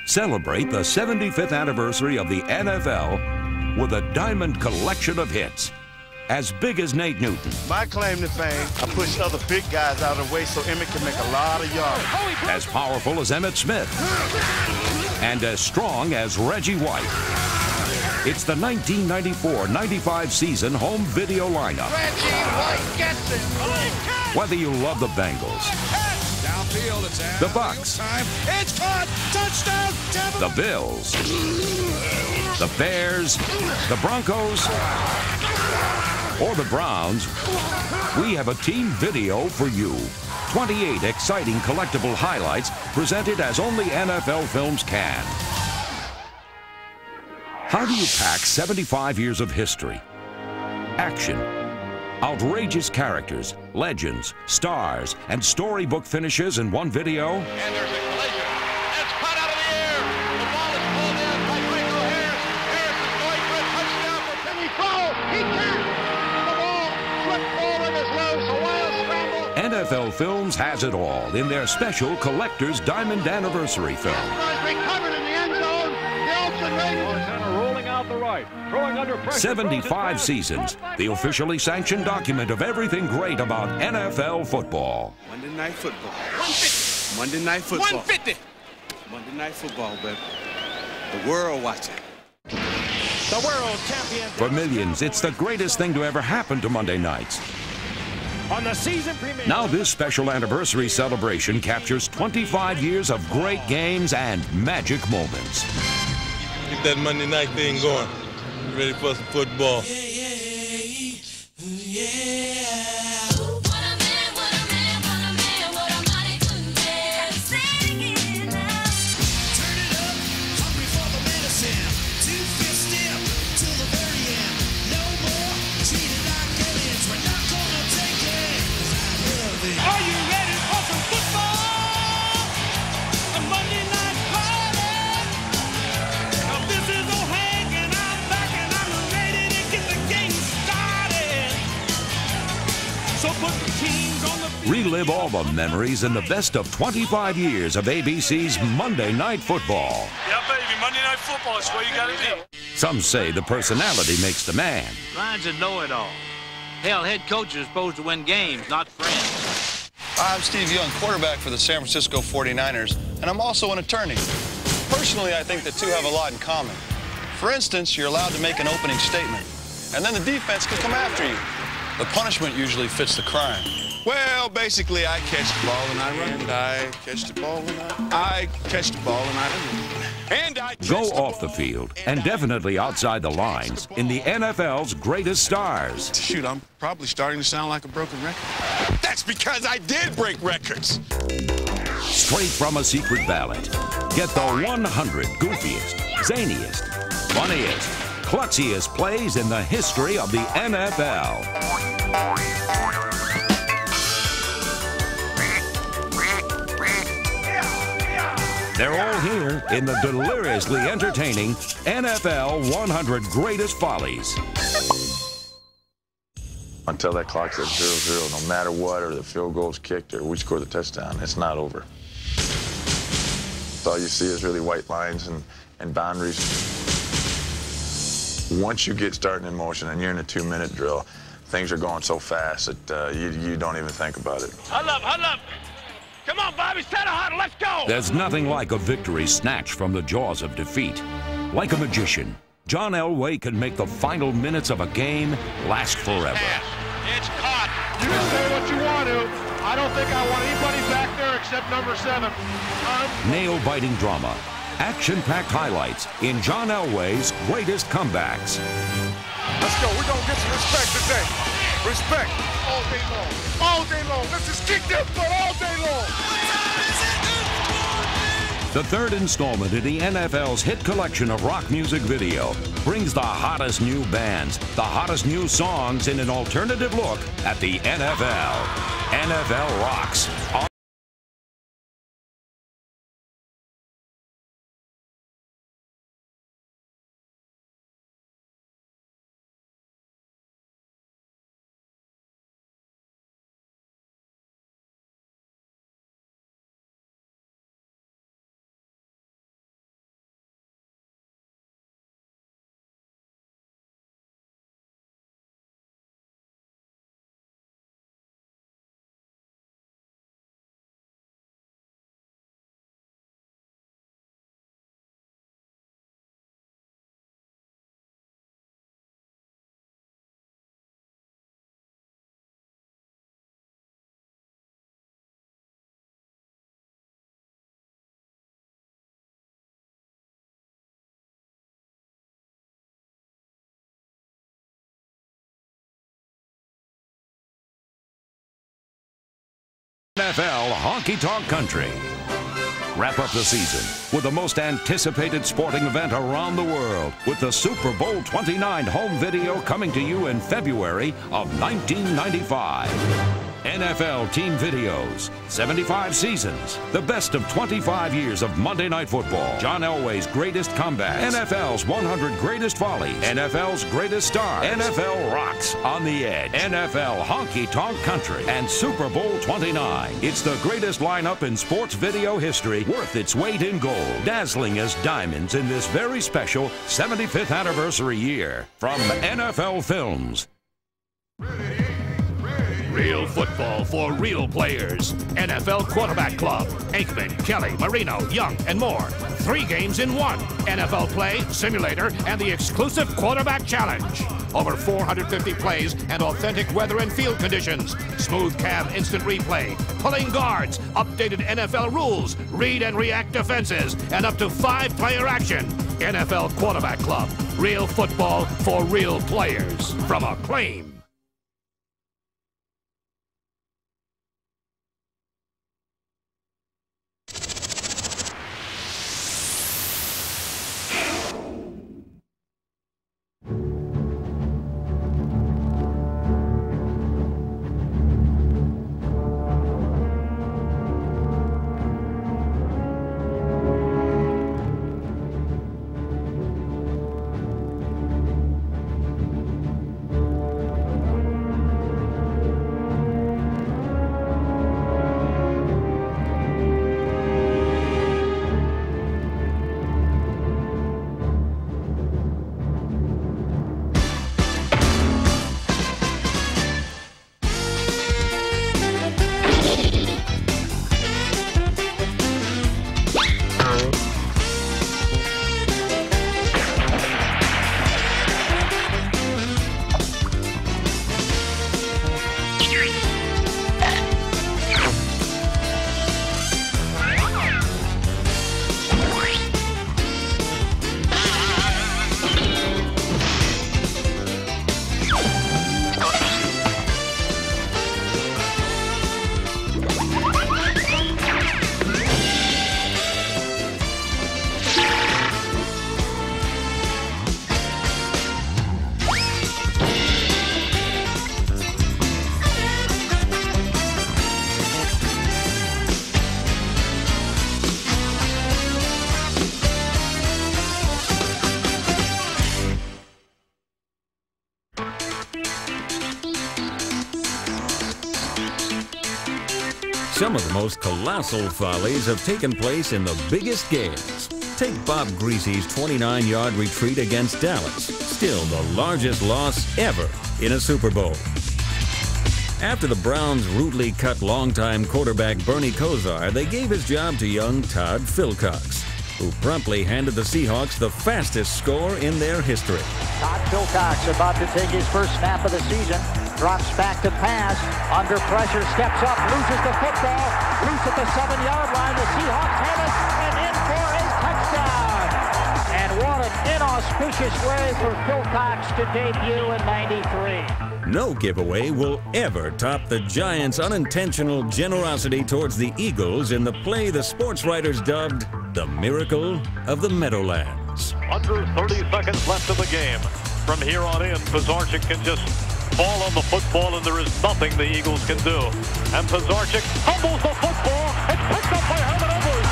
Celebrate the 75th anniversary of the NFL with a diamond collection of hits. As big as Nate Newton. My claim to fame, I push other big guys out of the way so Emmett can make a lot of yards. As powerful as Emmitt Smith. And as strong as Reggie White. It's the 1994-95 season home video lineup. Reggie White gets it. Whether you love the Bengals, Downfield, it's the Bucks, it's caught, touchdown, the Bills, the Bears, the Broncos, or the Browns, we have a team video for you. 28 exciting collectible highlights presented as only NFL films can. How do you pack 75 years of history, action, outrageous characters, legends, stars, and storybook finishes in one video? And there's a collision. It's caught out of the air. The ball is pulled in by Franco Harris. Harris is going for a touchdown for Penny Crow. He can't. The ball flipped forward as loose. A wild scramble. NFL Films has it all in their special Collector's Diamond Anniversary film. Recovered in the end zone. The Oakland Raiders. Rolling out the right, throwing under pressure. 75 seasons, the officially sanctioned document of everything great about NFL football. Monday Night Football. 150. Monday Night Football. 150. Monday Night Football, baby. The world watching. The world champion. For millions, it's the greatest thing to ever happen to Monday nights. On the season premiere. Now this special anniversary celebration captures 25 years of great games and magic moments. Get that Monday night thing going. You ready for some football? Are you ready for some football? A Monday night party. Now this is O'Hank and I'm back and I'm ready to get the game started. So put the teams on the field. Relive all the memories in the best of 25 years of ABC's Monday Night Football. Yeah, baby, Monday Night Football is where you gotta be. Some say the personality makes the man. Ryan's a know-it-all. Hell, head coaches are supposed to win games, not friends. I'm Steve Young, quarterback for the San Francisco 49ers, and I'm also an attorney. Personally, I think the two have a lot in common. For instance, you're allowed to make an opening statement, and then the defense can come after you. The punishment usually fits the crime. Well, basically, I catch the ball and I run. And I catch the ball and I catch the ball and I run. And I catch Go the off the ball, field and definitely outside the lines in the NFL's greatest stars. Shoot, I'm probably starting to sound like a broken record. That's because I did break records. Straight from a secret ballot. Get the 100 goofiest, zaniest, funniest, klutziest plays in the history of the NFL. They're all here in the deliriously entertaining NFL 100 Greatest Follies. Until that clock says 0-0, no matter what, or the field goal's kicked, or we score the touchdown, it's not over. So all you see is really white lines and boundaries. Once you get starting in motion and you're in a 2-minute drill, things are going so fast that you don't even think about it. Huddle up, huddle up. Come on, Bobby, set a huddle, let's go. There's nothing like a victory snatched from the jaws of defeat. Like a magician, John Elway can make the final minutes of a game last forever. It's caught. You can say what you want to. I don't think I want anybody back there except number 7. Nail-biting drama, action-packed highlights in John Elway's greatest comebacks. Let's go. We're gonna get some respect today. Respect all day long. All day long. Let's just kick their butt all day long. The third installment in the NFL's hit collection of rock music video brings the hottest new bands, the hottest new songs in an alternative look at the NFL. NFL Rocks. NFL Honky Tonk Country. Wrap up the season with the most anticipated sporting event around the world with the Super Bowl 29 home video coming to you in February of 1995. NFL team videos, 75 seasons, the best of 25 years of Monday Night Football, John Elway's greatest comebacks, NFL's 100 greatest follies, NFL's greatest stars, NFL rocks on the edge, NFL Honky Tonk Country, and Super Bowl 29. It's the greatest lineup in sports video history, worth its weight in gold, dazzling as diamonds in this very special 75th anniversary year. From NFL Films. Real football for real players. NFL Quarterback Club. Aikman, Kelly, Marino, Young, and more. 3 games in 1. NFL Play, Simulator, and the exclusive Quarterback Challenge. Over 450 plays and authentic weather and field conditions. Smooth cam instant replay. Pulling guards. Updated NFL rules. Read and react defenses. And up to 5-player action. NFL Quarterback Club. Real football for real players. From Acclaim. Some of the most colossal follies have taken place in the biggest games. Take Bob Greasy's 29-yard retreat against Dallas, still the largest loss ever in a Super Bowl. After the Browns rudely cut longtime quarterback Bernie Kosar, they gave his job to young Todd Philcox, who promptly handed the Seahawks the fastest score in their history. Todd Philcox about to take his first snap of the season. Drops back to pass, under pressure, steps up, loses the football, loose at the 7-yard line. The Seahawks have it, and in for a touchdown. And what an inauspicious way for Philcox to debut in '93. No giveaway will ever top the Giants' unintentional generosity towards the Eagles in the play the sports writers dubbed the Miracle of the Meadowlands. Under 30 seconds left in the game. From here on in, Pizarchik can just fall on the football, and there is nothing the Eagles can do. And Pizarchik fumbles the football. It's picked up by Herman Edwards.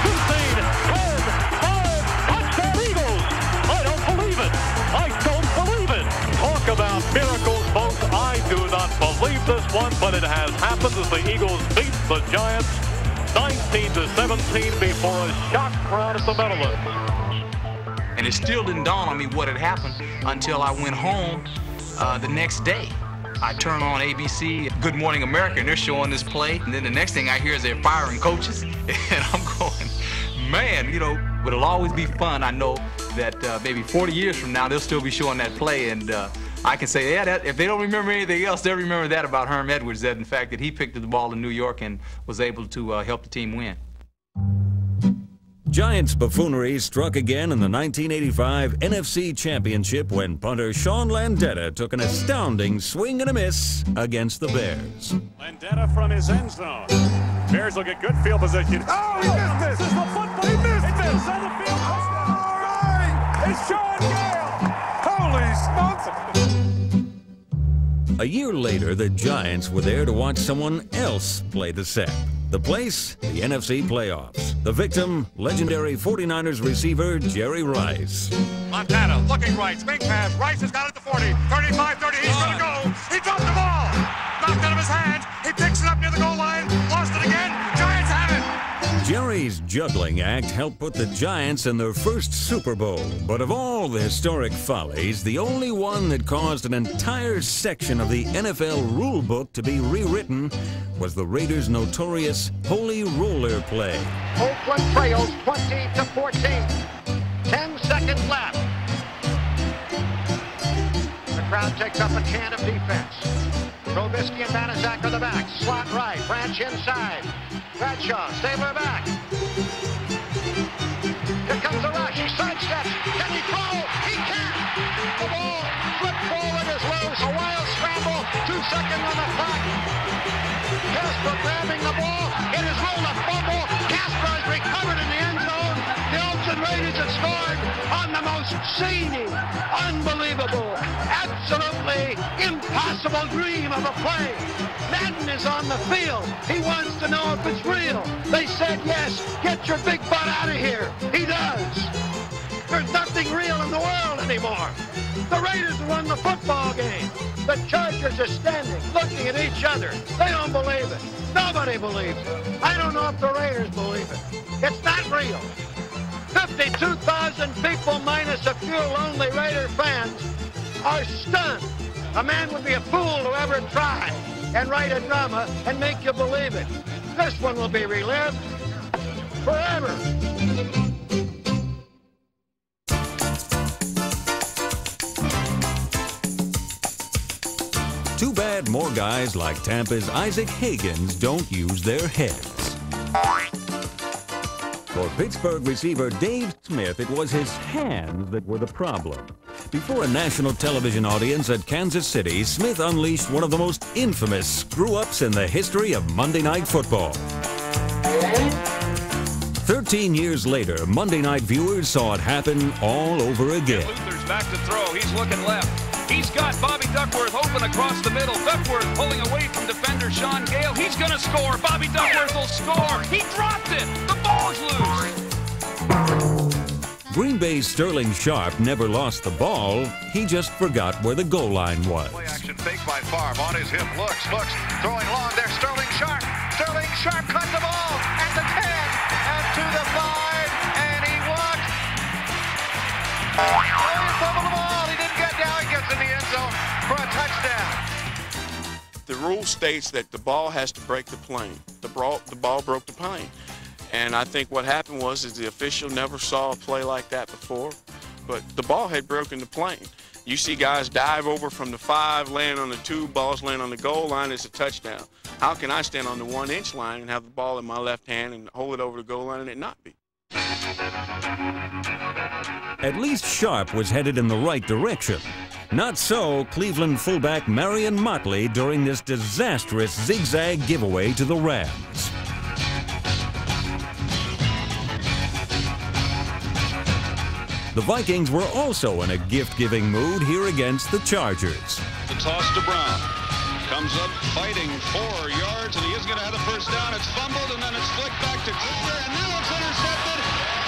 15, 10, 5, touchdown Eagles. I don't believe it. I don't believe it. Talk about miracles, folks. I do not believe this one, but it has happened as the Eagles beat the Giants 19-17 before a shock crowd at the Meadowlands. And it still didn't dawn on me what had happened until I went home the next day. I turn on ABC, Good Morning America, and they're showing this play. And then the next thing I hear is they're firing coaches. And I'm going, man, you know, but it'll always be fun. I know that maybe 40 years from now, they'll still be showing that play. And I can say, yeah, that, if they don't remember anything else, they'll remember that about Herm Edwards, that in fact that he picked up the ball in New York and was able to help the team win. Giants buffoonery struck again in the 1985 NFC Championship when punter Sean Landeta took an astounding swing and a miss against the Bears. Landeta from his end zone. Bears will get good field position. Oh, he missed this! This is the football. He missed it! It's on the field. All right! It's Sean Gale! Holy smokes! A year later, the Giants were there to watch someone else play the set. The place, the NFC playoffs. The victim, legendary 49ers receiver Jerry Rice. Montana looking right, swing pass. Rice has got it at the 40, 35, 30. He's going to go. He dropped the ball. Knocked out of his hands. He picks it up near the goal line. Lost it again. Giants have it. Jerry's juggling act helped put the Giants in their first Super Bowl. But of all the historic follies, the only one that caused an entire section of the NFL rule book to be rewritten was the Raiders' notorious Holy Roller play. Oakland trails 20-14. 10 seconds left. The crowd takes up a can of defense. Trubisky and Banaszak on the back. Slot right. Branch inside. Bradshaw, Stabler back. Here comes the rush. He sidesteps. Can he throw? He can't. The ball flipped forward is loose. A wild scramble. 2 seconds on the clock. Casper grabbing the ball. It is rolled a fumble. Casper is recovered in the end zone. The Oakland Raiders have scored on the most zany, unbelievable, absolutely impossible dream of a play. Madden is on the field. He wants to know if it's real. They said yes. Get your big butt out of here. He does. There's nothing real in the world anymore. The Raiders won the football game. The Chargers are standing, looking at each other. They don't believe it. Nobody believes it. I don't know if the Raiders believe it. It's not real. 52,000 people minus a few lonely Raider fans are stunned. A man would be a fool to ever try and write a drama and make you believe it. This one will be relived forever. Too bad more guys like Tampa's Isaac Higgins don't use their heads. For Pittsburgh receiver Dave Smith, it was his hands that were the problem. Before a national television audience at Kansas City, Smith unleashed one of the most infamous screw-ups in the history of Monday Night Football. 13 years later, Monday night viewers saw it happen all over again. Luther's back to throw. He's looking left. He's got Bobby Duckworth open across the middle. Duckworth pulling away from defender Sean Gale. He's going to score. Bobby Duckworth will score. He dropped it. The ball's loose. Green Bay's Sterling Sharp never lost the ball. He just forgot where the goal line was. Play action fake by Favre. On his hip. Looks. Throwing long. There's Sterling Sharp. Sterling Sharp cut the ball at the 10 and to the 5. And he walked. Oh, he fumbled the ball. He didn't get down. He gets in the end zone for a touchdown. The rule states that the ball has to break the plane. The ball broke the plane. And I think what happened was the official never saw a play like that before, but the ball had broken the plane. You see guys dive over from the 5, land on the 2, balls land on the goal line, it's a touchdown. How can I stand on the 1-inch line and have the ball in my left hand and hold it over the goal line and it not be? At least Sharp was headed in the right direction. Not so Cleveland fullback Marion Motley during this disastrous zigzag giveaway to the Rams. The Vikings were also in a gift-giving mood here against the Chargers. The toss to Brown. Comes up fighting 4 yards, and he is going to have the first down. It's fumbled, and then it's flicked back to Cooper, and now it's intercepted.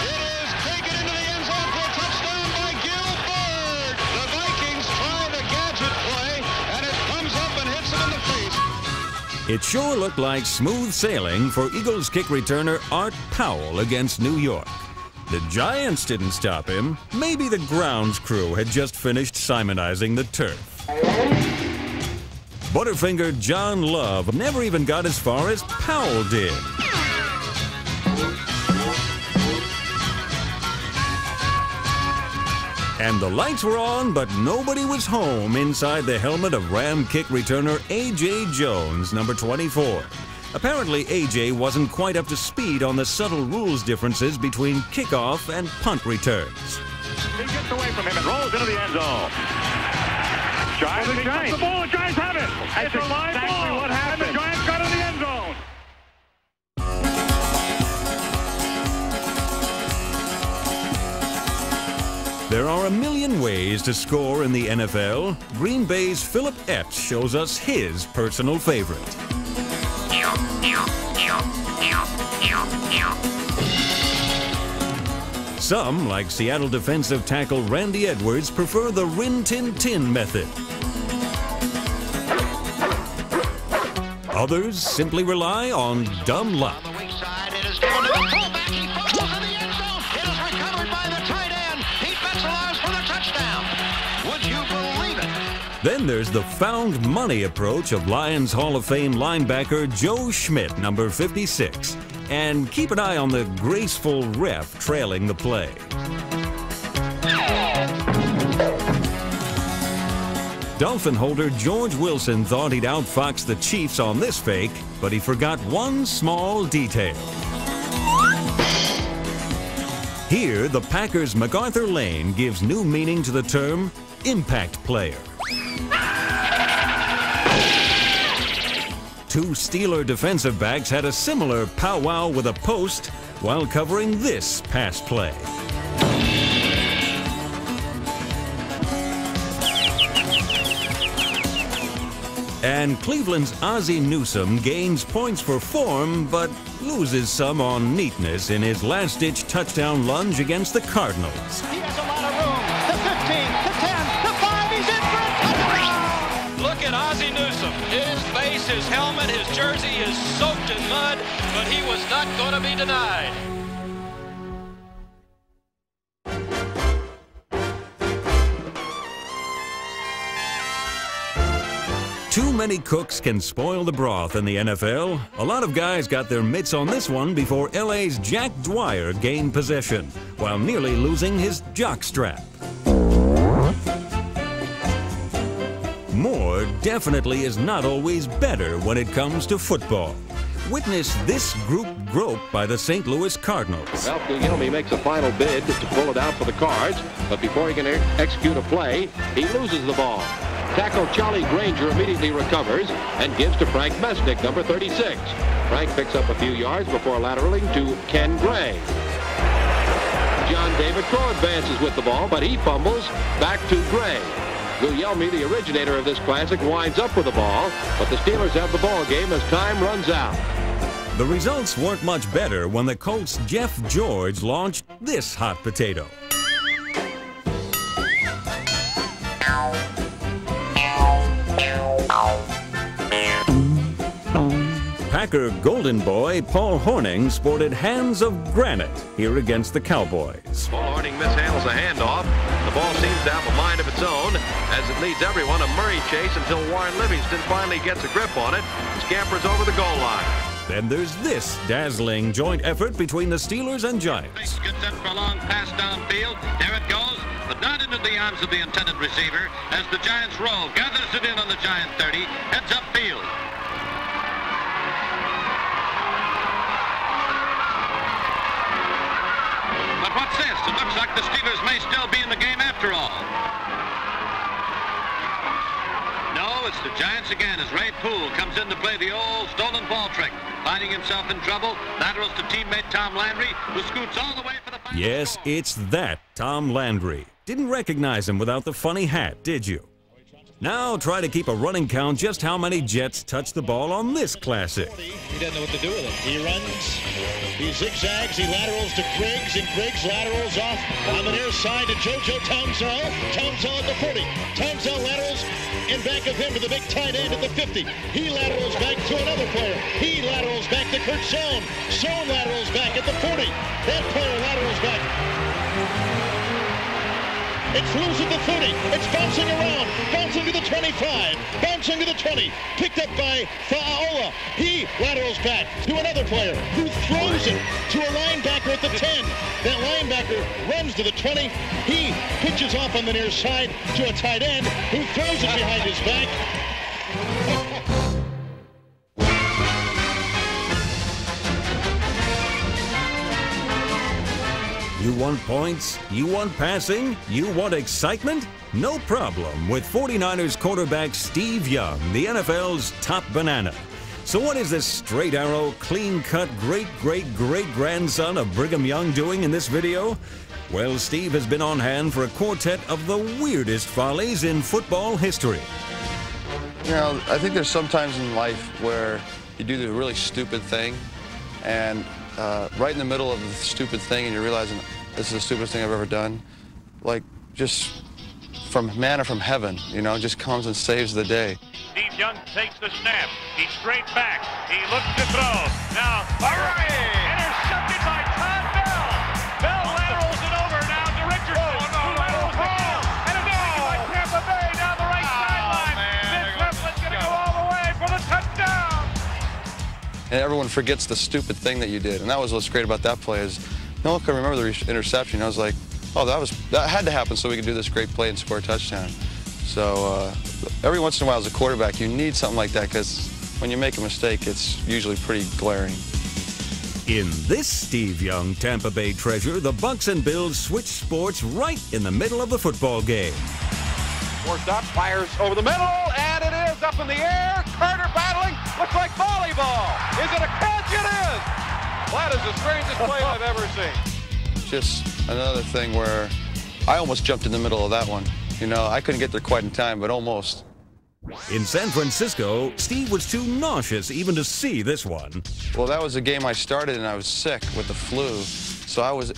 It is taken into the end zone for a touchdown by Gilbert. The Vikings try the gadget play, and it comes up and hits him in the face. It sure looked like smooth sailing for Eagles kick returner Art Powell against New York. The Giants didn't stop him. Maybe the grounds crew had just finished Simonizing the turf. Butterfinger John Love never even got as far as Powell did. And the lights were on, but nobody was home inside the helmet of Ram kick returner A.J. Jones, number 24. Apparently, AJ wasn't quite up to speed on the subtle rules differences between kickoff and punt returns. He gets away from him and rolls into the end zone. Giants, the Giants. The ball, the Giants have it. It's a live ball. What happened? And the Giants got in the end zone. There are a million ways to score in the NFL. Green Bay's Philip Epps shows us his personal favorite. Some, like Seattle defensive tackle Randy Edwards, prefer the rin-tin-tin method. Others simply rely on dumb luck. Then there's the found money approach of Lions Hall of Fame linebacker Joe Schmidt, number 56. And keep an eye on the graceful ref trailing the play. Dolphin holder George Wilson thought he'd outfox the Chiefs on this fake, but he forgot one small detail. Here, the Packers' MacArthur Lane gives new meaning to the term impact player. Two Steeler defensive backs had a similar powwow with a post while covering this pass play. And Cleveland's Ozzie Newsome gains points for form, but loses some on neatness in his last-ditch touchdown lunge against the Cardinals. He has a lot of room. The 15, the 10, the 5, he's in for a touchdown! Look at Ozzie Newsome. His face, his helmet, his jersey is soaked in mud, but he was not going to be denied. Too many cooks can spoil the broth in the NFL. A lot of guys got their mitts on this one before LA's Jack Dwyer gained possession, while nearly losing his jockstrap. More definitely is not always better when it comes to football. Witness this group grope by the St. Louis Cardinals. Ralph Guilherme makes a final bid to pull it out for the Cards, but before he can execute a play, he loses the ball. Tackle Charlie Granger immediately recovers and gives to Frank Mesnick, number 36. Frank picks up a few yards before lateraling to Ken Gray. John David Crow advances with the ball, but he fumbles back to Gray. Guilherme, the originator of this classic, winds up with the ball, but the Steelers have the ball game as time runs out. The results weren't much better when the Colts' Jeff George launched this hot potato. Packer Golden Boy Paul Hornung sported hands of granite here against the Cowboys. Paul Hornung mishandles a handoff. The ball seems to have a mind of its own as it leads everyone a Murray chase until Warren Livingston finally gets a grip on it and scampers over the goal line. Then there's this dazzling joint effort between the Steelers and Giants. Gets set for a long pass downfield. There it goes, but not into the arms of the intended receiver as the Giants roll. Gathers it in on the Giant 30, heads upfield. But what's this? It looks like the Steelers may still be in the game after all. No, it's the Giants again as Ray Poole comes in to play the old stolen ball trick. Finding himself in trouble, laterals to teammate Tom Landry, who scoots all the way for the final Yes, score. it's that Tom Landry. Didn't recognize him without the funny hat, did you? Now try to keep a running count just how many Jets touched the ball on this classic. He doesn't know what to do with it. He runs, he zigzags, he laterals to Griggs, and Griggs laterals off on the near side to JoJo Townsell. Townsell at the 40. Townsell laterals in back of him to the big tight end at the 50. He laterals back to another player. He laterals back to Kurt Schoen. Schoen laterals back at the 40. That player laterals back. It's loose at the 30. It's bouncing around. Bouncing to the 25. Bouncing to the 20. Picked up by Fa'aola. He laterals back to another player who throws it to a linebacker at the 10. That linebacker runs to the 20. He pitches off on the near side to a tight end who throws it behind his back. You want points? You want passing? You want excitement? No problem with 49ers quarterback Steve Young, the NFL's top banana. So what is this straight arrow, clean-cut, great-great-great-grandson of Brigham Young doing in this video? Well, Steve has been on hand for a quartet of the weirdest follies in football history. You know, I think there's some times in life where you do the really stupid thing, and right in the middle of the stupid thing, and you're realizing this is the stupidest thing I've ever done, like just from manna from heaven, you know, just comes and saves the day. Steve Young takes the snap. He's straight back. He looks to throw. Now, intercepted by Todd Bell. Bell laterals it over now to Richardson. Who laterals again. And it's taken by Tampa Bay down the right sideline. Vince Heflin's going to go all the way for the touchdown. And everyone forgets the stupid thing that you did. And that was what's great about that play is no one could remember the interception. I was like, oh, that had to happen so we could do this great play and score a touchdown. So every once in a while as a quarterback, you need something like that because when you make a mistake, it's usually pretty glaring. In this Steve Young Tampa Bay treasure, the Bucs and Bills switch sports right in the middle of the football game. Forced up, fires over the middle, and it is up in the air. Carter battling, looks like volleyball. Is it a catch? It is. That is the strangest play I've ever seen. Just another thing where I almost jumped in the middle of that one. You know, I couldn't get there quite in time, but almost. In San Francisco, Steve was too nauseous even to see this one. Well, that was a game I started and I was sick with the flu, so I was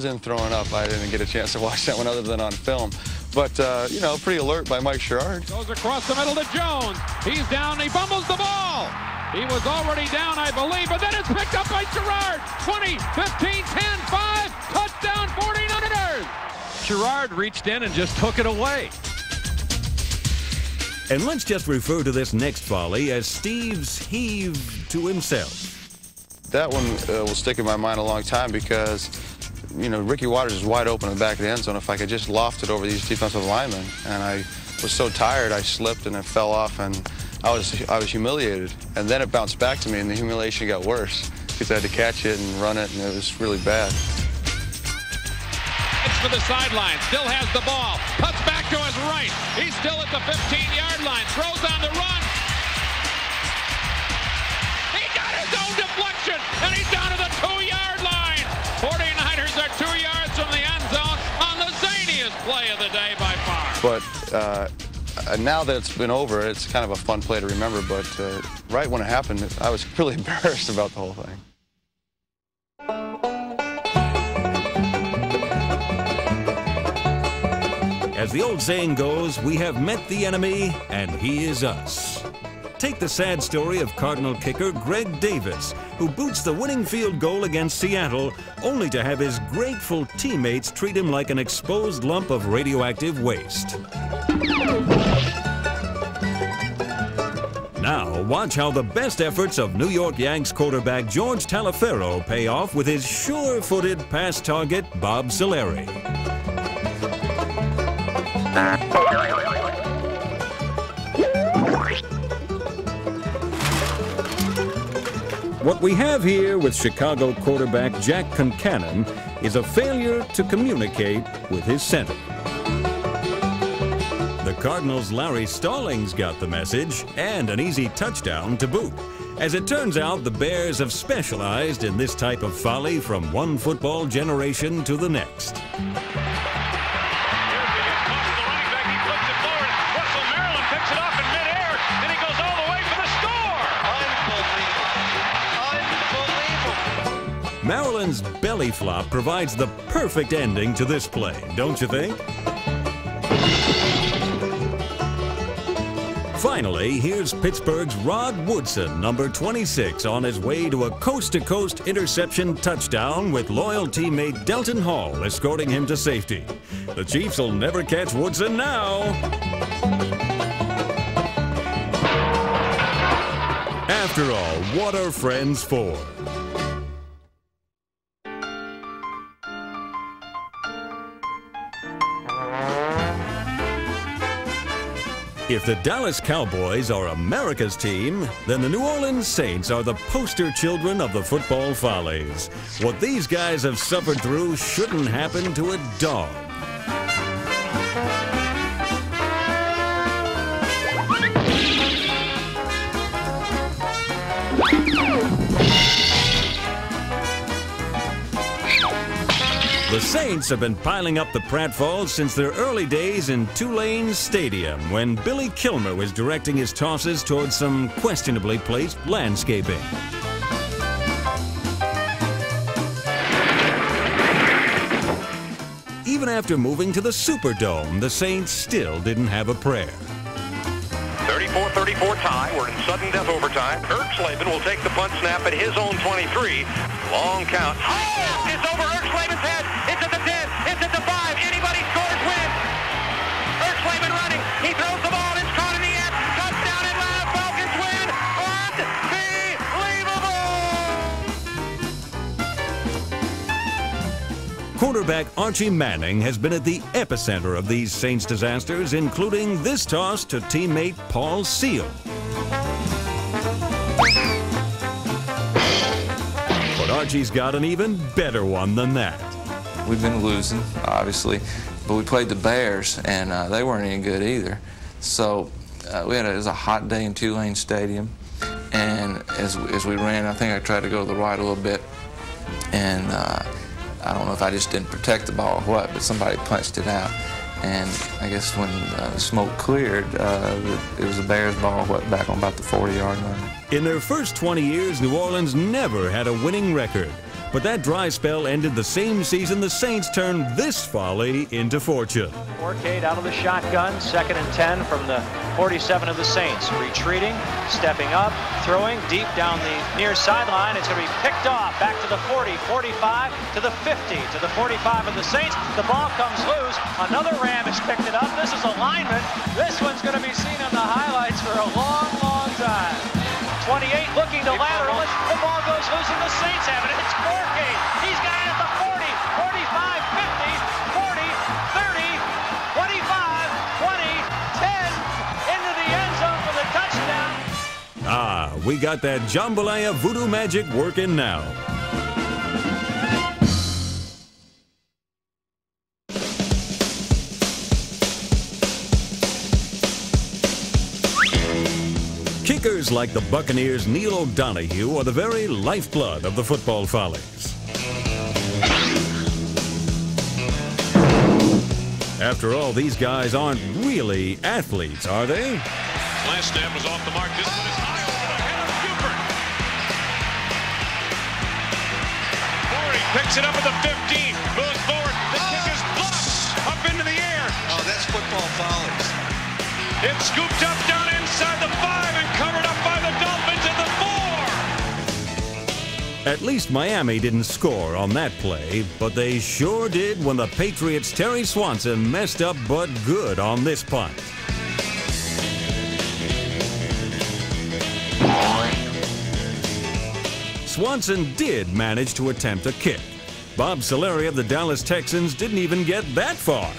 in throwing up. I didn't get a chance to watch that one other than on film. But, you know, pretty alert by Mike Sherrard. Goes across the middle to Jones. He's down, he fumbles the ball. He was already down, I believe, but then it's picked up by Sherrard. 20, 15, 10, 5, touchdown 49ers. Sherrard reached in and just took it away. And let's just refer to this next folly as Steve's heave to himself. That one will stick in my mind a long time because, you know, Ricky Watters is wide open in the back of the end zone. If I could just loft it over these defensive linemen, and I was so tired, I slipped and it fell off, and I was humiliated. And then it bounced back to me, and the humiliation got worse because I had to catch it and run it, and it was really bad. For the sideline, still has the ball, cuts back to his right. He's still at the 15-yard line, throws on the run. He got his own deflection, and he's down to the 2-yard line. 49ers are 2 yards from the end zone on the zaniest play of the day by far. But now that it's been over, it's kind of a fun play to remember, but right when it happened, I was really embarrassed about the whole thing. As the old saying goes, we have met the enemy, and he is us. Take the sad story of Cardinal kicker Greg Davis, who boots the winning field goal against Seattle, only to have his grateful teammates treat him like an exposed lump of radioactive waste. Now, watch how the best efforts of New York Yanks quarterback George Taliaferro pay off with his sure-footed pass target, Bob Soleri. What we have here with Chicago quarterback Jack Concannon is a failure to communicate with his center. The Cardinals' Larry Stallings got the message, and an easy touchdown to boot. As it turns out, the Bears have specialized in this type of folly from one football generation to the next. Maryland's belly flop provides the perfect ending to this play, don't you think? Finally, here's Pittsburgh's Rod Woodson, number 26, on his way to a coast-to-coast interception touchdown with loyal teammate Delton Hall escorting him to safety. The Chiefs will never catch Woodson now. After all, what are friends for? If the Dallas Cowboys are America's team, then the New Orleans Saints are the poster children of the football follies. What these guys have suffered through shouldn't happen to a dog. The Saints have been piling up the pratfalls since their early days in Tulane Stadium, when Billy Kilmer was directing his tosses towards some questionably placed landscaping. Even after moving to the Superdome, the Saints still didn't have a prayer. 34-34 tie. We're in sudden death overtime. Erxleben will take the punt snap at his own 23. Long count. Oh! It's over Erxleben's head. It's at the 10. It's at the 5. Anybody scores wins. Erxleben running. He throws the ball. It's caught in the air. Touchdown Atlanta Falcons win. Unbelievable! Quarterback Archie Manning has been at the epicenter of these Saints disasters, including this toss to teammate Paul Seal. But Archie's got an even better one than that. We've been losing, obviously, but we played the Bears, and they weren't any good either. So it was a hot day in Tulane Stadium, and as we ran, I think I tried to go to the right a little bit, and I don't know if I just didn't protect the ball or what, but somebody punched it out. And I guess when the smoke cleared, it was a Bears ball back on about the 40-yard line. In their first 20 years, New Orleans never had a winning record. But that dry spell ended the same season the Saints turned this folly into fortune. Orcade out of the shotgun, 2nd and 10 from the 47 of the Saints. Retreating, stepping up, throwing deep down the near sideline. It's going to be picked off back to the 40, 45, to the 50, to the 45 of the Saints. The ball comes loose. Another Ram has picked it up. This is a lineman. This one's going to be seen on the highlights for a long, long time. 28 looking to lateral it. The ball goes loose and the Saints have it. It's Orcade. He's got it at the 40, 45, 50, 40, 30, 25, 20, 10, into the end zone for the touchdown. Ah, we got that jambalaya voodoo magic working now. Kickers like the Buccaneers' Neil O'Donoghue are the very lifeblood of the football follies. After all, these guys aren't really athletes, are they? Last snap was off the mark. This one is high over the head of Cooper. Forey picks it up at the 15. Moves forward. The kick is blocked. Up into the air. Oh, that's football follies. It's scooped up down inside the 5 and covered up by the Dolphins at the 4. At least Miami didn't score on that play, but they sure did when the Patriots' Terry Swanson messed up but good on this punt. Swanson did manage to attempt a kick. Bob Solari of the Dallas Texans didn't even get that far.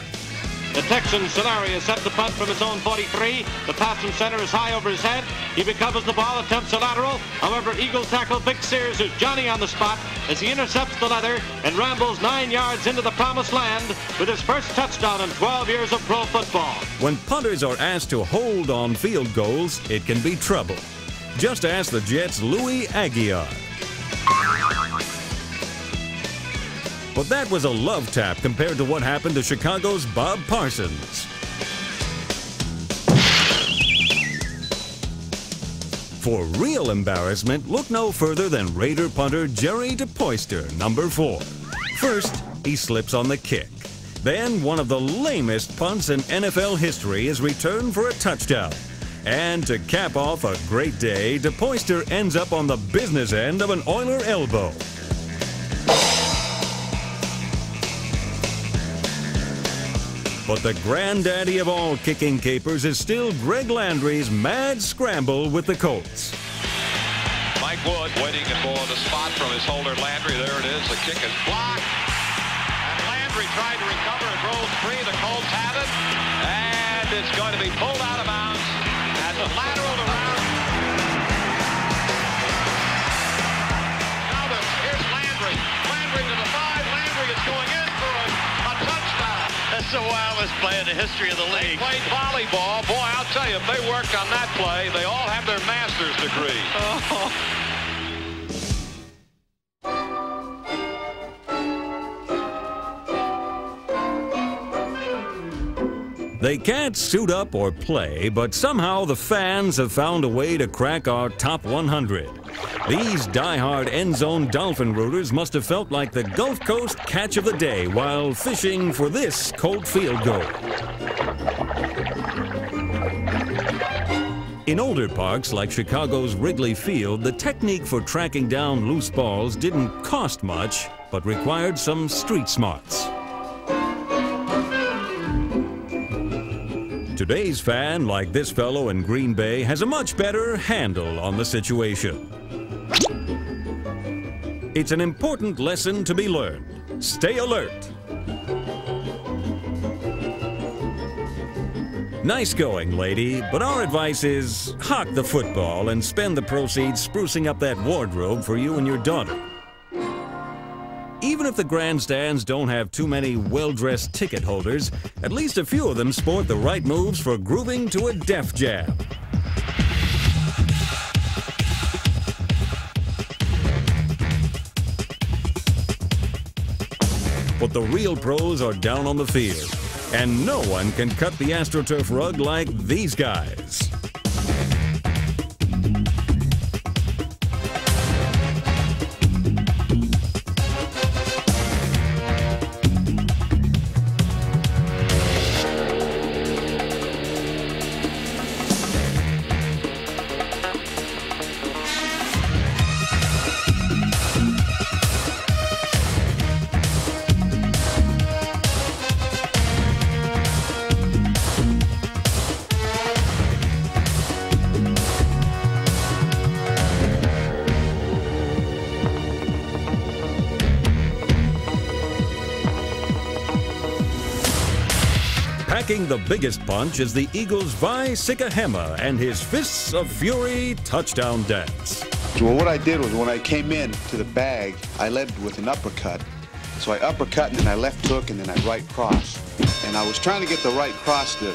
The Texan Solari has set the punt from his own 43. The pass from center is high over his head. He recovers the ball, attempts a lateral. However, Eagle tackle Vic Sears, who's Johnny on the spot, as he intercepts the leather and rambles 9 yards into the promised land with his first touchdown in 12 years of pro football. When punters are asked to hold on field goals, it can be trouble. Just ask the Jets' Louis Aguiar. But that was a love tap compared to what happened to Chicago's Bob Parsons. For real embarrassment, look no further than Raider punter Jerry DePoyster, number 4. First, he slips on the kick. Then, one of the lamest punts in NFL history is returned for a touchdown. And to cap off a great day, DePoyster ends up on the business end of an Oiler elbow. But the granddaddy of all kicking capers is still Greg Landry's mad scramble with the Colts. Mike Wood waiting for the spot from his holder, Landry. There it is. The kick is blocked. And Landry tried to recover. It rolls free. The Colts have it. And it's going to be pulled out of bounds at the lateral to round. Now here's Landry. Landry to the 5. Landry is going in for a touchdown. That's the wildest play in the history of the league. They played volleyball. Boy, I'll tell you, if they worked on that play, they all have their master's degree. Oh. They can't suit up or play, but somehow the fans have found a way to crack our top 100. These die-hard end-zone Dolphin rooters must have felt like the Gulf Coast catch of the day while fishing for this cold field goal. In older parks like Chicago's Wrigley Field, the technique for tracking down loose balls didn't cost much, but required some street smarts. Today's fan, like this fellow in Green Bay, has a much better handle on the situation. It's an important lesson to be learned. Stay alert. Nice going, lady, but our advice is hawk the football and spend the proceeds sprucing up that wardrobe for you and your daughter. Even if the grandstands don't have too many well-dressed ticket holders, at least a few of them sport the right moves for grooving to a def jab. But the real pros are down on the field, and no one can cut the AstroTurf rug like these guys. Packing the biggest punch is the Eagles' Vi Sikahema and his Fists of Fury touchdown dance. Well, what I did was when I came in to the bag, I led with an uppercut. So I uppercut and then I left hook and then I right cross. And I was trying to get the right cross to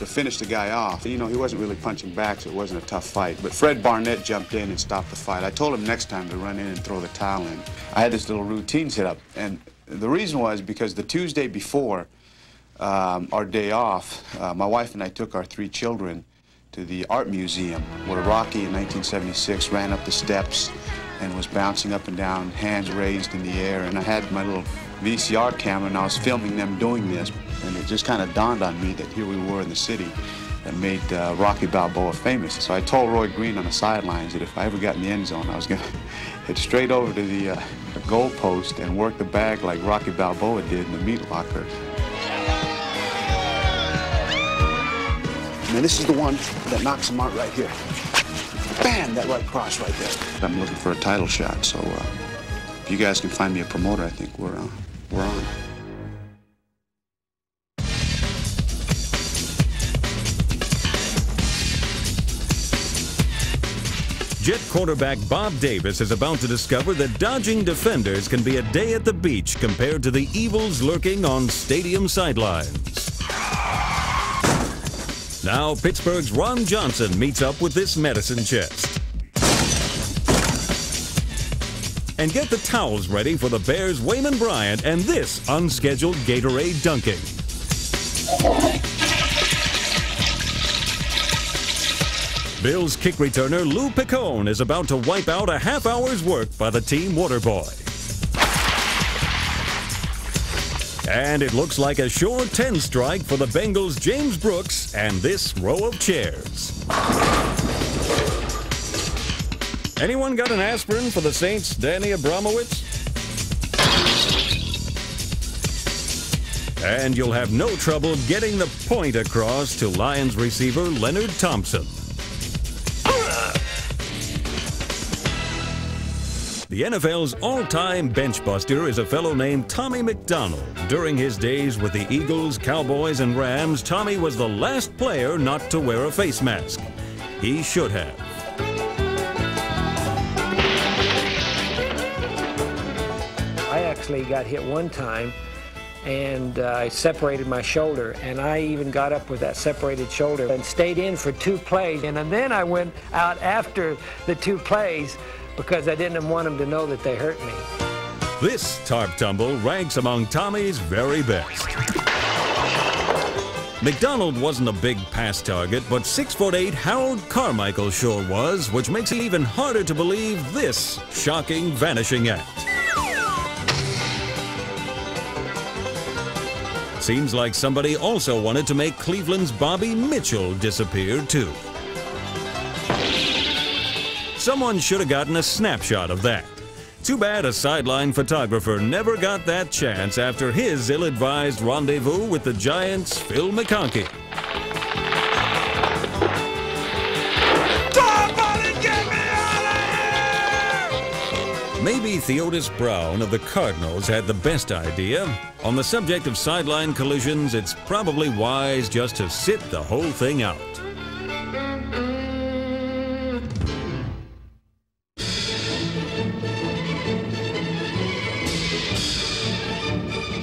finish the guy off. You know, he wasn't really punching back, so it wasn't a tough fight. But Fred Barnett jumped in and stopped the fight. I told him next time to run in and throw the towel in. I had this little routine set up. And the reason was because the Tuesday before, our day off, my wife and I took our 3 children to the art museum where Rocky in 1976 ran up the steps and was bouncing up and down, hands raised in the air. And I had my little VCR camera and I was filming them doing this. And it just kind of dawned on me that here we were in the city that made Rocky Balboa famous. So I told Roy Green on the sidelines that if I ever got in the end zone, I was going to hit straight over to the goal post and work the bag like Rocky Balboa did in the meat locker. And this is the one that knocks him out right here. Bam! That right cross right there. I'm looking for a title shot, so if you guys can find me a promoter, I think we're on. Jet quarterback Bob Davis is about to discover that dodging defenders can be a day at the beach compared to the evils lurking on stadium sidelines. Now Pittsburgh's Ron Johnson meets up with this medicine chest. And get the towels ready for the Bears' Wayman Bryant and this unscheduled Gatorade dunking. Bills kick returner Lou Picone is about to wipe out a half hour's work by the team water boy. And it looks like a sure 10 strike for the Bengals' James Brooks and this row of chairs. Anyone got an aspirin for the Saints' Danny Abramowitz? And you'll have no trouble getting the point across to Lions receiver Leonard Thompson. The NFL's all-time bench buster is a fellow named Tommy McDonald. During his days with the Eagles, Cowboys, and Rams, Tommy was the last player not to wear a face mask. He should have. I actually got hit one time, and I separated my shoulder, and I even got up with that separated shoulder and stayed in for 2 plays, and then I went out after the 2 plays because I didn't want them to know that they hurt me. This tarp tumble ranks among Tommy's very best. McDonald wasn't a big pass target, but 6'8" Harold Carmichael sure was, which makes it even harder to believe this shocking vanishing act. Seems like somebody also wanted to make Cleveland's Bobby Mitchell disappear too. Someone should have gotten a snapshot of that. Too bad a sideline photographer never got that chance after his ill-advised rendezvous with the Giants' Phil McConkey. Somebody get me out of here! Maybe Theodis Brown of the Cardinals had the best idea. On the subject of sideline collisions, it's probably wise just to sit the whole thing out.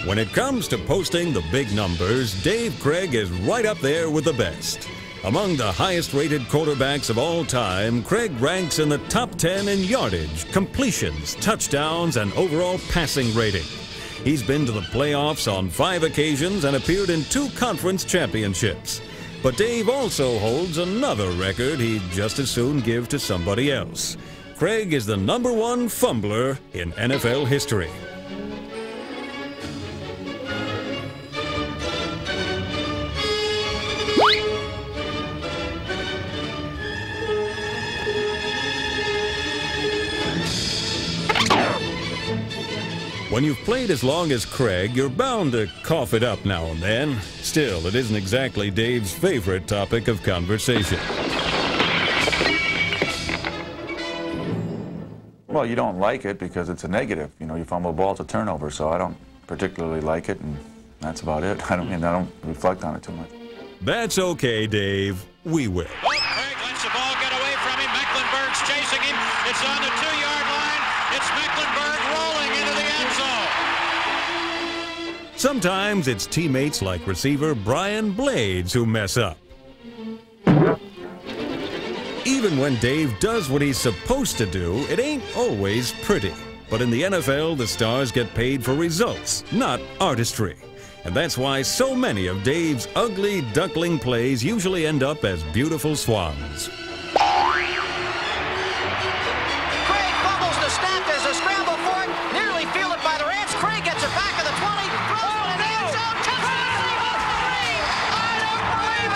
When it comes to posting the big numbers, Dave Craig is right up there with the best. Among the highest-rated quarterbacks of all time, Craig ranks in the top 10 in yardage, completions, touchdowns, and overall passing rating. He's been to the playoffs on 5 occasions and appeared in 2 conference championships. But Dave also holds another record he'd just as soon give to somebody else. Craig is the #1 fumbler in NFL history. When you've played as long as Craig, you're bound to cough it up now and then. Still, it isn't exactly Dave's favorite topic of conversation. Well, you don't like it because it's a negative. You know, you fumble the ball, it's a turnover, so I don't particularly like it, and that's about it. I don't reflect on it too much. That's okay, Dave. We will. Craig lets the ball get away from him. Mecklenburg's chasing him. It's on the 2-yard line. It's Mecklenburg rolling into the end zone. Sometimes it's teammates like receiver Brian Blades who mess up. Even when Dave does what he's supposed to do, it ain't always pretty. But in the NFL, the stars get paid for results, not artistry. And that's why so many of Dave's ugly duckling plays usually end up as beautiful swans. Craig fumbles the snap. There's a scramble for it. Nearly fielded by the Rams. Craig gets it back at the 20. Throws it in the end zone. Touchdown! I don't believe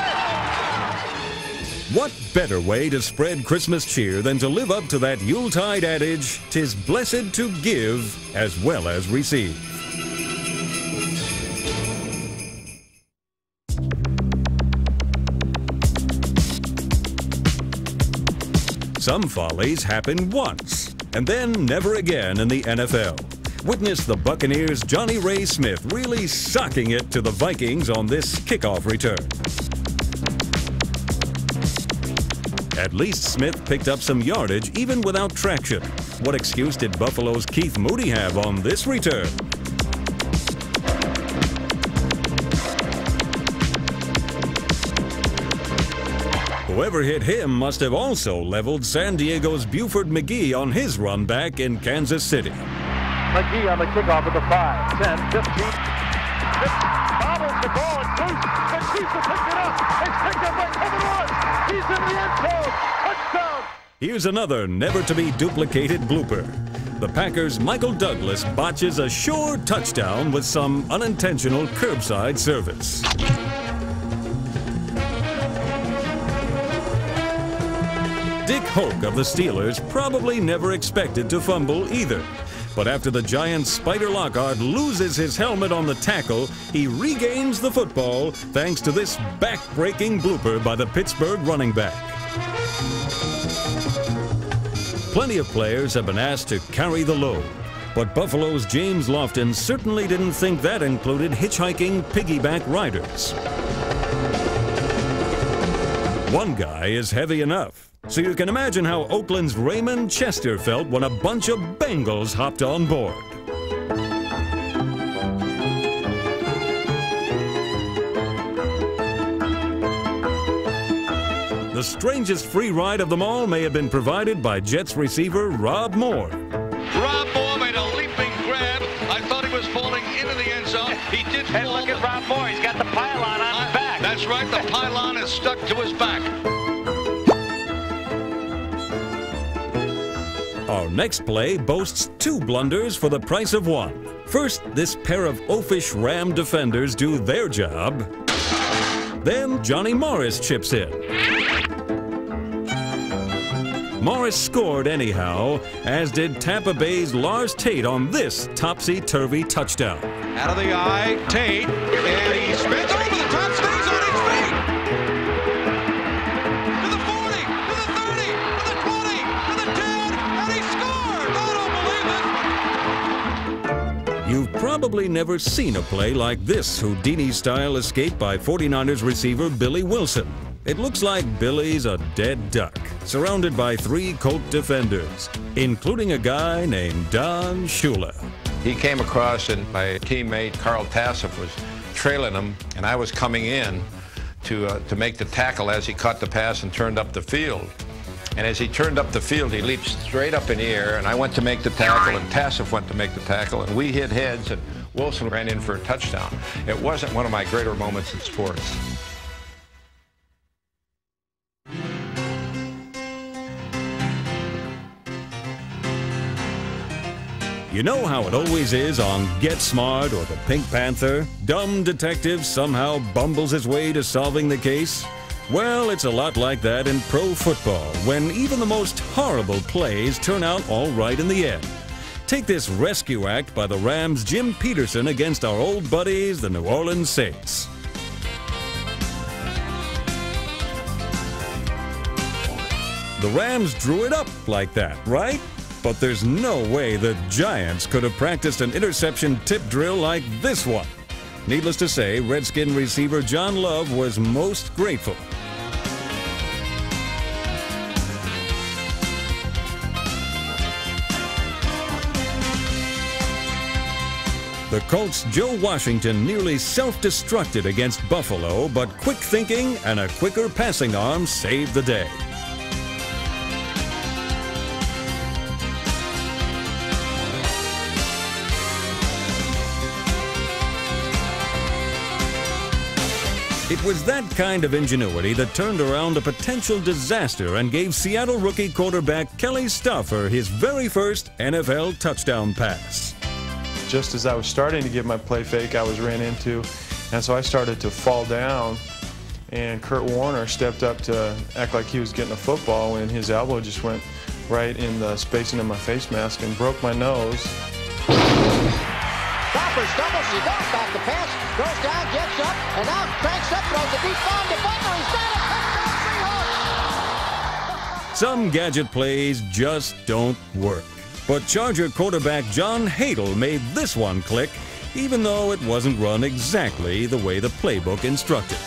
it! What better way to spread Christmas cheer than to live up to that Yuletide adage, "'Tis blessed to give as well as receive." Some follies happen once, and then never again in the NFL. Witness the Buccaneers' Johnny Ray Smith really socking it to the Vikings on this kickoff return. At least Smith picked up some yardage even without traction. What excuse did Buffalo's Keith Moody have on this return? Whoever hit him must have also leveled San Diego's Buford McGee on his run back in Kansas City. McGee on the kickoff at the 5, 10, 15. Bobbles the ball and goes. Batista picks it up. It's picked up by Kevin Lawrence. He's in the end zone. Touchdown. Here's another never-to-be-duplicated blooper. The Packers' Michael Douglas botches a sure touchdown with some unintentional curbside service. Dick Hoke of the Steelers probably never expected to fumble either. But after the Giants' Spider Lockhart loses his helmet on the tackle, he regains the football thanks to this back-breaking blooper by the Pittsburgh running back. Plenty of players have been asked to carry the load, but Buffalo's James Lofton certainly didn't think that included hitchhiking piggyback riders. One guy is heavy enough, so you can imagine how Oakland's Raymond Chester felt when a bunch of Bengals hopped on board. The strangest free ride of them all may have been provided by Jets receiver Rob Moore. Rob Moore made a leaping grab. I thought he was falling into the end zone. He did fall. And look at Rob Moore. He's got the pylon on his back. That's right. The pylon is stuck to his back. Our next play boasts 2 blunders for the price of 1. First, this pair of oafish Ram defenders do their job. Then Johnny Morris chips in. Morris scored anyhow, as did Tampa Bay's Lars Tate on this topsy-turvy touchdown. Out of the eye, Tate, and he spins over the top, stays on his feet. To the 40, to the 30, to the 20, to the 10, and he scored! I don't believe it! You've probably never seen a play like this Houdini-style escape by 49ers receiver Billy Wilson. It looks like Billy's a dead duck, surrounded by 3 Colt defenders, including a guy named Don Shula. He came across and my teammate Carl Tassif was trailing him, and I was coming in to make the tackle as he caught the pass and turned up the field. And as he turned up the field, he leaped straight up in the air, and I went to make the tackle, and Tassif went to make the tackle, and we hit heads, and Wilson ran in for a touchdown. It wasn't one of my greater moments in sports. You know how it always is on Get Smart or The Pink Panther? Dumb detective somehow bumbles his way to solving the case? Well, it's a lot like that in pro football, when even the most horrible plays turn out all right in the end. Take this rescue act by the Rams' Jim Peterson against our old buddies, the New Orleans Saints. The Rams drew it up like that, right? But there's no way the Giants could have practiced an interception tip drill like this one. Needless to say, Redskin receiver John Love was most grateful. The Colts' Joe Washington nearly self-destructed against Buffalo, but quick thinking and a quicker passing arm saved the day. It was that kind of ingenuity that turned around a potential disaster and gave Seattle rookie quarterback Kelly Stauffer his very first NFL touchdown pass. Just as I was starting to give my play fake, I was ran into, and so I started to fall down, and Kurt Warner stepped up to act like he was getting a football, and his elbow just went right in the spacing of my face mask and broke my nose. Stauffer stumbles, he's off back the pass, goes down, gets up, and now cranks up, throws a deep bomb to Butler, he's got a touchdown, Seahawks! Some gadget plays just don't work. But Charger quarterback John Hadel made this one click, even though it wasn't run exactly the way the playbook instructed.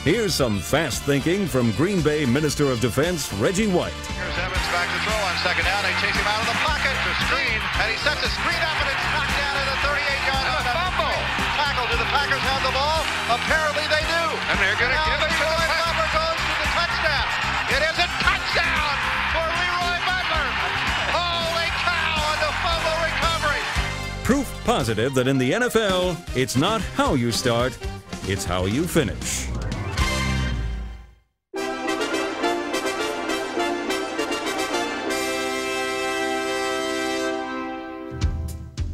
Here's some fast thinking from Green Bay Minister of Defense Reggie White. Here's Evans back to throw on second down. They chase him out of the pocket to screen, and he sets a screen up, and it's knocked down at a 38-yard line. A fumble. Tackle. Do the Packers have the ball? Apparently they do. And they're going to give it to the Butler goes to the touchdown. It is a touchdown for Leroy Butler. Holy cow, and the fumble recovery. Proof positive that in the NFL, it's not how you start, it's how you finish.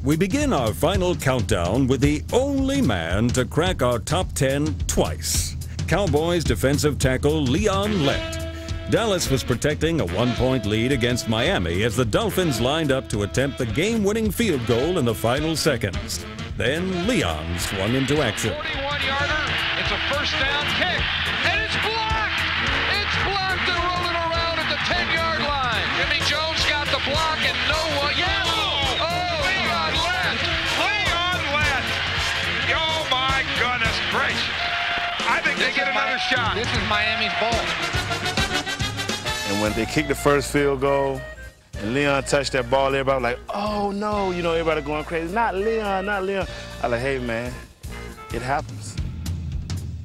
We begin our final countdown with the only man to crack our top 10 twice. Cowboys defensive tackle Leon Lett. Dallas was protecting a 1-point lead against Miami as the Dolphins lined up to attempt the game-winning field goal in the final seconds. Then Leon swung into action. 41-yarder, it's a first down kick, and it's blocked! It's blocked and rolling around They get another shot. This is Miami's ball. And when they kicked the first field goal, and Leon touched that ball, everybody was like, oh no, you know, everybody going crazy. Not Leon, not Leon. I was like, hey man, it happens.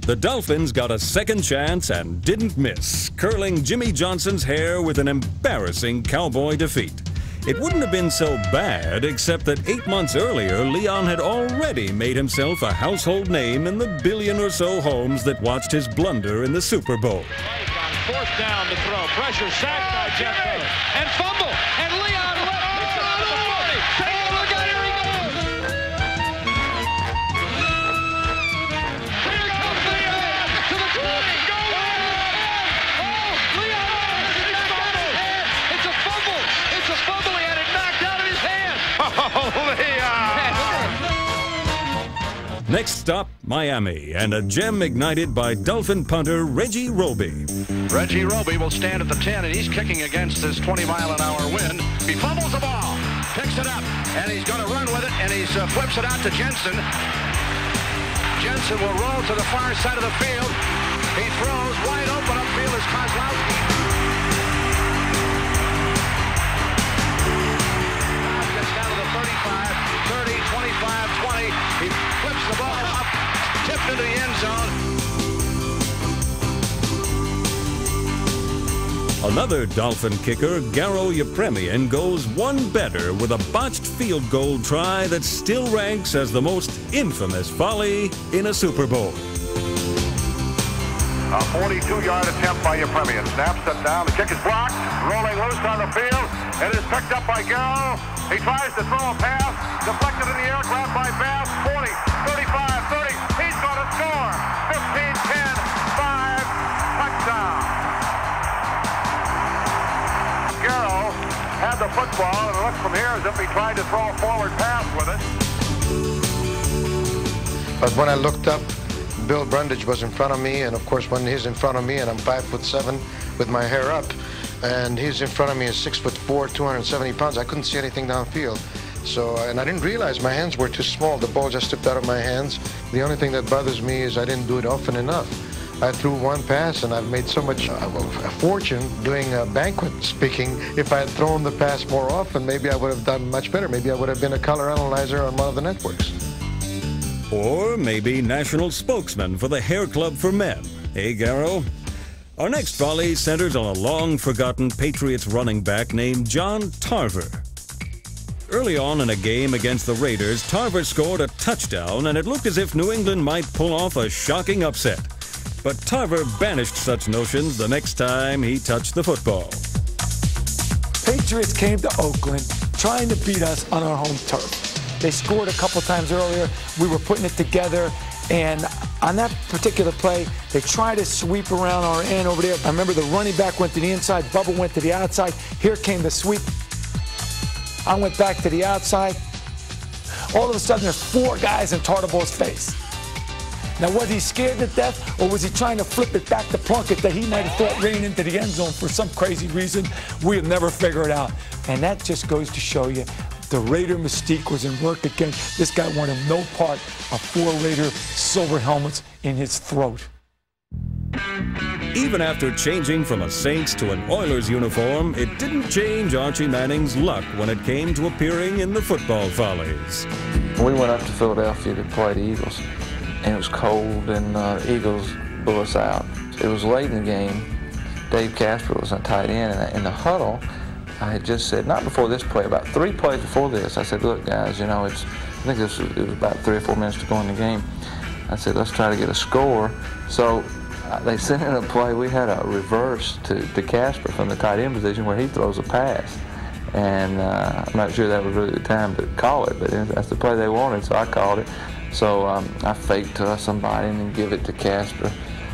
The Dolphins got a second chance and didn't miss, curling Jimmy Johnson's hair with an embarrassing Cowboy defeat. It wouldn't have been so bad, except that 8 months earlier, Leon had already made himself a household name in the billion or so homes that watched his blunder in the Super Bowl. Fourth down to throw. Pressure sacked by Jeffco. And fumble. And Leon let off to the 40. Take a look out. Here he goes. Here comes Leon to the 20. Go in. Oh, Leon. It's a fumble. It's a fumble. He had it knocked out of his hand. Oh, Leon. Next stop, Miami, and a gem ignited by Dolphin punter Reggie Roby. Reggie Roby will stand at the 10, and he's kicking against this 20-mile-an-hour wind. He fumbles the ball, picks it up, and he's going to run with it, and he flips it out to Jensen. Jensen will roll to the far side of the field. He throws wide open upfield as Kozlowski. Gets down to the 35, 30, 25, 20. He flips the ball up, tipped into the end zone. Another Dolphin kicker, Garo Yepremian, goes one better with a botched field goal try that still ranks as the most infamous folly in a Super Bowl. A 42-yard attempt by Yepremian. Snaps it down. The kick is blocked. Rolling loose on the field. It is picked up by Garo. He tries to throw a pass. Deflected in the air. Grabbed by Bass. 40, 35, 30. He's going to score. 15, 10, 5. Touchdown. Garo had the football, and it looked from here as if he tried to throw a forward pass with it. But when I looked up, Bill Brundage was in front of me, and of course when he's in front of me and I'm 5'7" with my hair up, and he's in front of me is 6'4", 270 pounds, I couldn't see anything downfield. So, and I didn't realize my hands were too small. The ball just slipped out of my hands. The only thing that bothers me is I didn't do it often enough. I threw one pass, and I've made so much a fortune doing banquet speaking. If I had thrown the pass more often, maybe I would have done much better. Maybe I would have been a color analyzer on one of the networks. Or maybe national spokesman for the Hair Club for Men. Hey, Garo? Our next volley centers on a long-forgotten Patriots running back named John Tarver. Early on in a game against the Raiders, Tarver scored a touchdown, and it looked as if New England might pull off a shocking upset. But Tarver banished such notions the next time he touched the football. Patriots came to Oakland trying to beat us on our home turf. They scored a couple times earlier. We were putting it together, and on that particular play, they tried to sweep around our end over there. I remember the running back went to the inside, Bubba went to the outside. Here came the sweep. I went back to the outside. All of a sudden, there's 4 guys in Tartabull's face. Now, was he scared to death, or was he trying to flip it back to Plunkett that he might have thought ran into the end zone for some crazy reason? We'll never figure it out. And that just goes to show you the Raider mystique was in work again. This guy wanted no part of 4 Raider silver helmets in his throat. Even after changing from a Saints to an Oilers uniform, it didn't change Archie Manning's luck when it came to appearing in the football Follies. We went up to Philadelphia to play the Eagles, and it was cold, and the Eagles blew us out. It was late in the game. Dave Casper was a tight end, and in the huddle, I had just said, not before this play, about 3 plays before this, I said, look, guys, you know, I think it was about 3 or 4 minutes to go in the game. I said, let's try to get a score. So they sent in a play. We had a reverse to Casper from the tight end position where he throws a pass. And I'm not sure that was really the time to call it, but that's the play they wanted, so I called it. So I faked to somebody and then give it to Casper.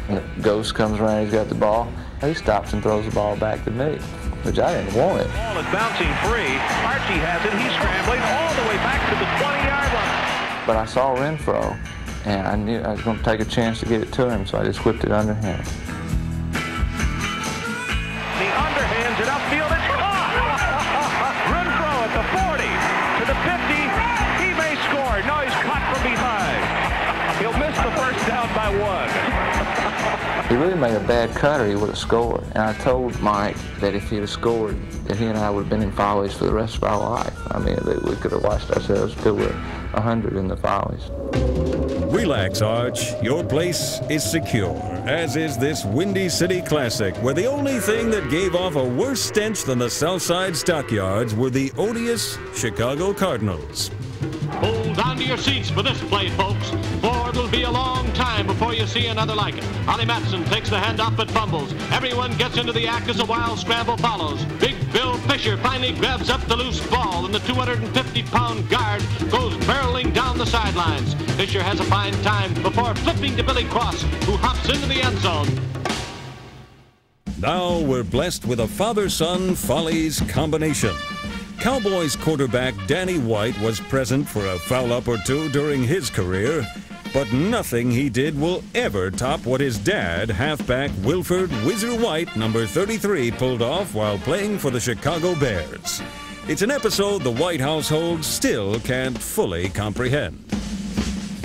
And the ghost comes around, he's got the ball. He stops and throws the ball back to me, which I didn't want it. Ball is bouncing free. Archie has it. He's scrambling all the way back to the 20-yard line. But I saw Renfro, and I knew I was going to take a chance to get it to him, so I just whipped it underhand. The underhands it upfield. It's caught. Renfro at the 40 to the 50. He may score. No, he's caught from behind. He'll miss the first down by 1. He really made a bad cut or he would have scored. And I told Mike that if he'd have scored, that he and I would have been in Follies for the rest of our life. I mean, we could have watched ourselves till we're 100 in the Follies. Relax, Arch. Your place is secure, as is this Windy City Classic, where the only thing that gave off a worse stench than the Southside Stockyards were the odious Chicago Cardinals. Hold on to your seats for this play, folks, for it'll be a long time before you see another like it. Ollie Matson takes the handoff but fumbles. Everyone gets into the act as a wild scramble follows. Big Bill Fisher finally grabs up the loose ball, and the 250-pound guard goes barreling down the sidelines. Fisher has a fine time before flipping to Billy Cross, who hops into the end zone. Now we're blessed with a father-son Follies combination. Cowboys quarterback Danny White was present for a foul-up or two during his career, but nothing he did will ever top what his dad, halfback Wilford Whizzer White, number 33, pulled off while playing for the Chicago Bears. It's an episode the White household still can't fully comprehend.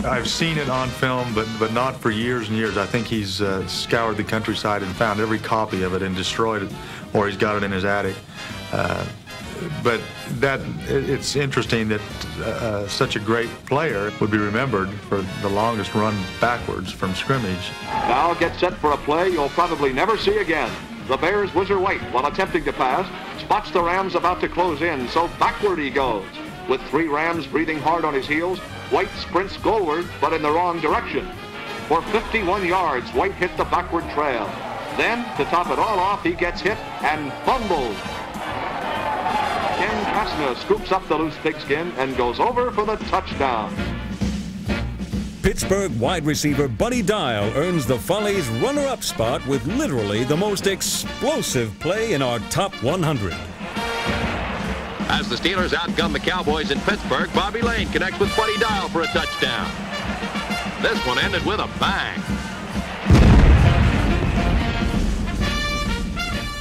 I've seen it on film, but not for years and years. I think he's scoured the countryside and found every copy of it and destroyed it, or he's got it in his attic. But it's interesting that such a great player would be remembered for the longest run backwards from scrimmage. Now get set for a play you'll probably never see again. The Bears' Whizzer White, while attempting to pass, spots the Rams about to close in, so backward he goes. With 3 Rams breathing hard on his heels, White sprints goalward, but in the wrong direction. For 51 yards, White hit the backward trail. Then, to top it all off, he gets hit and fumbles. Ken Kastner scoops up the loose pigskin and goes over for the touchdown. Pittsburgh wide receiver Buddy Dial earns the Follies runner-up spot with literally the most explosive play in our top 100. As the Steelers outgun the Cowboys in Pittsburgh, Bobby Lane connects with Buddy Dial for a touchdown. This one ended with a bang.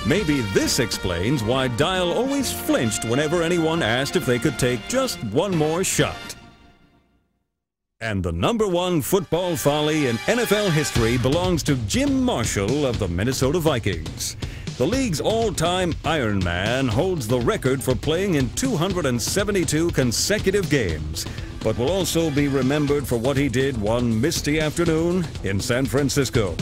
Maybe this explains why Dial always flinched whenever anyone asked if they could take just one more shot. And the #1 football folly in NFL history belongs to Jim Marshall of the Minnesota Vikings. The league's all-time Iron Man holds the record for playing in 272 consecutive games, but will also be remembered for what he did one misty afternoon in San Francisco.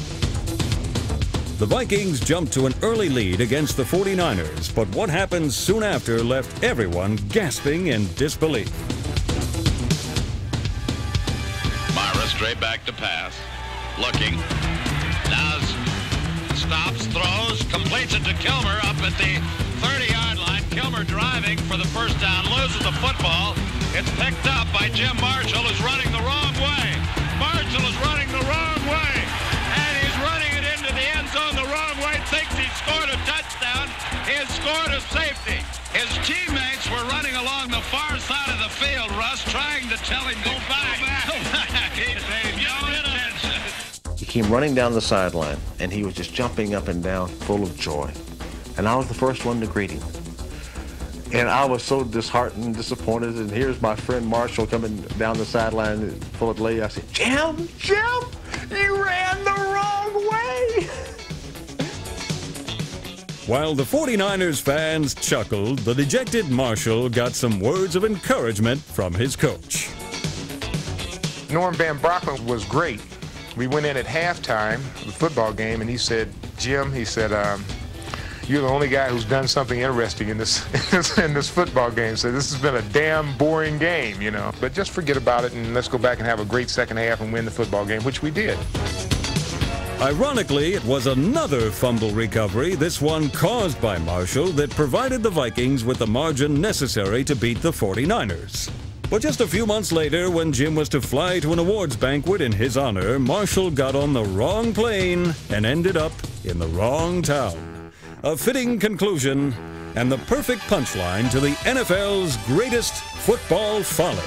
The Vikings jumped to an early lead against the 49ers, but what happened soon after left everyone gasping in disbelief. Mara straight back to pass. Looking. Does. Stops, throws, completes it to Kilmer up at the 30-yard line. Kilmer driving for the first down, loses the football. It's picked up by Jim Marshall, who's running the wrong way. Marshall is running the wrong way. And he's running it into the end zone the wrong way. Thinks he scored a touchdown. He has scored a safety. His teammates were running along the far side of the field, Russ, trying to tell him to go back. Go back. He paid no attention. He came running down the sideline, and he was just jumping up and down, full of joy. And I was the first one to greet him. And I was so disheartened and disappointed, and here's my friend Marshall coming down the sideline full of glee. I said, Jim, you ran the wrong way. While the 49ers fans chuckled, the dejected Marshall got some words of encouragement from his coach. Norm Van Brockman was great. We went in at halftime of the football game, and he said, Jim, he said, you're the only guy who's done something interesting in this football game. So this has been a damn boring game, you know. But just forget about it, and let's go back and have a great second half and win the football game, which we did. Ironically, it was another fumble recovery, this one caused by Marshall, that provided the Vikings with the margin necessary to beat the 49ers. But just a few months later, when Jim was to fly to an awards banquet in his honor, Marshall got on the wrong plane and ended up in the wrong town. A fitting conclusion and the perfect punchline to the NFL's greatest football folly.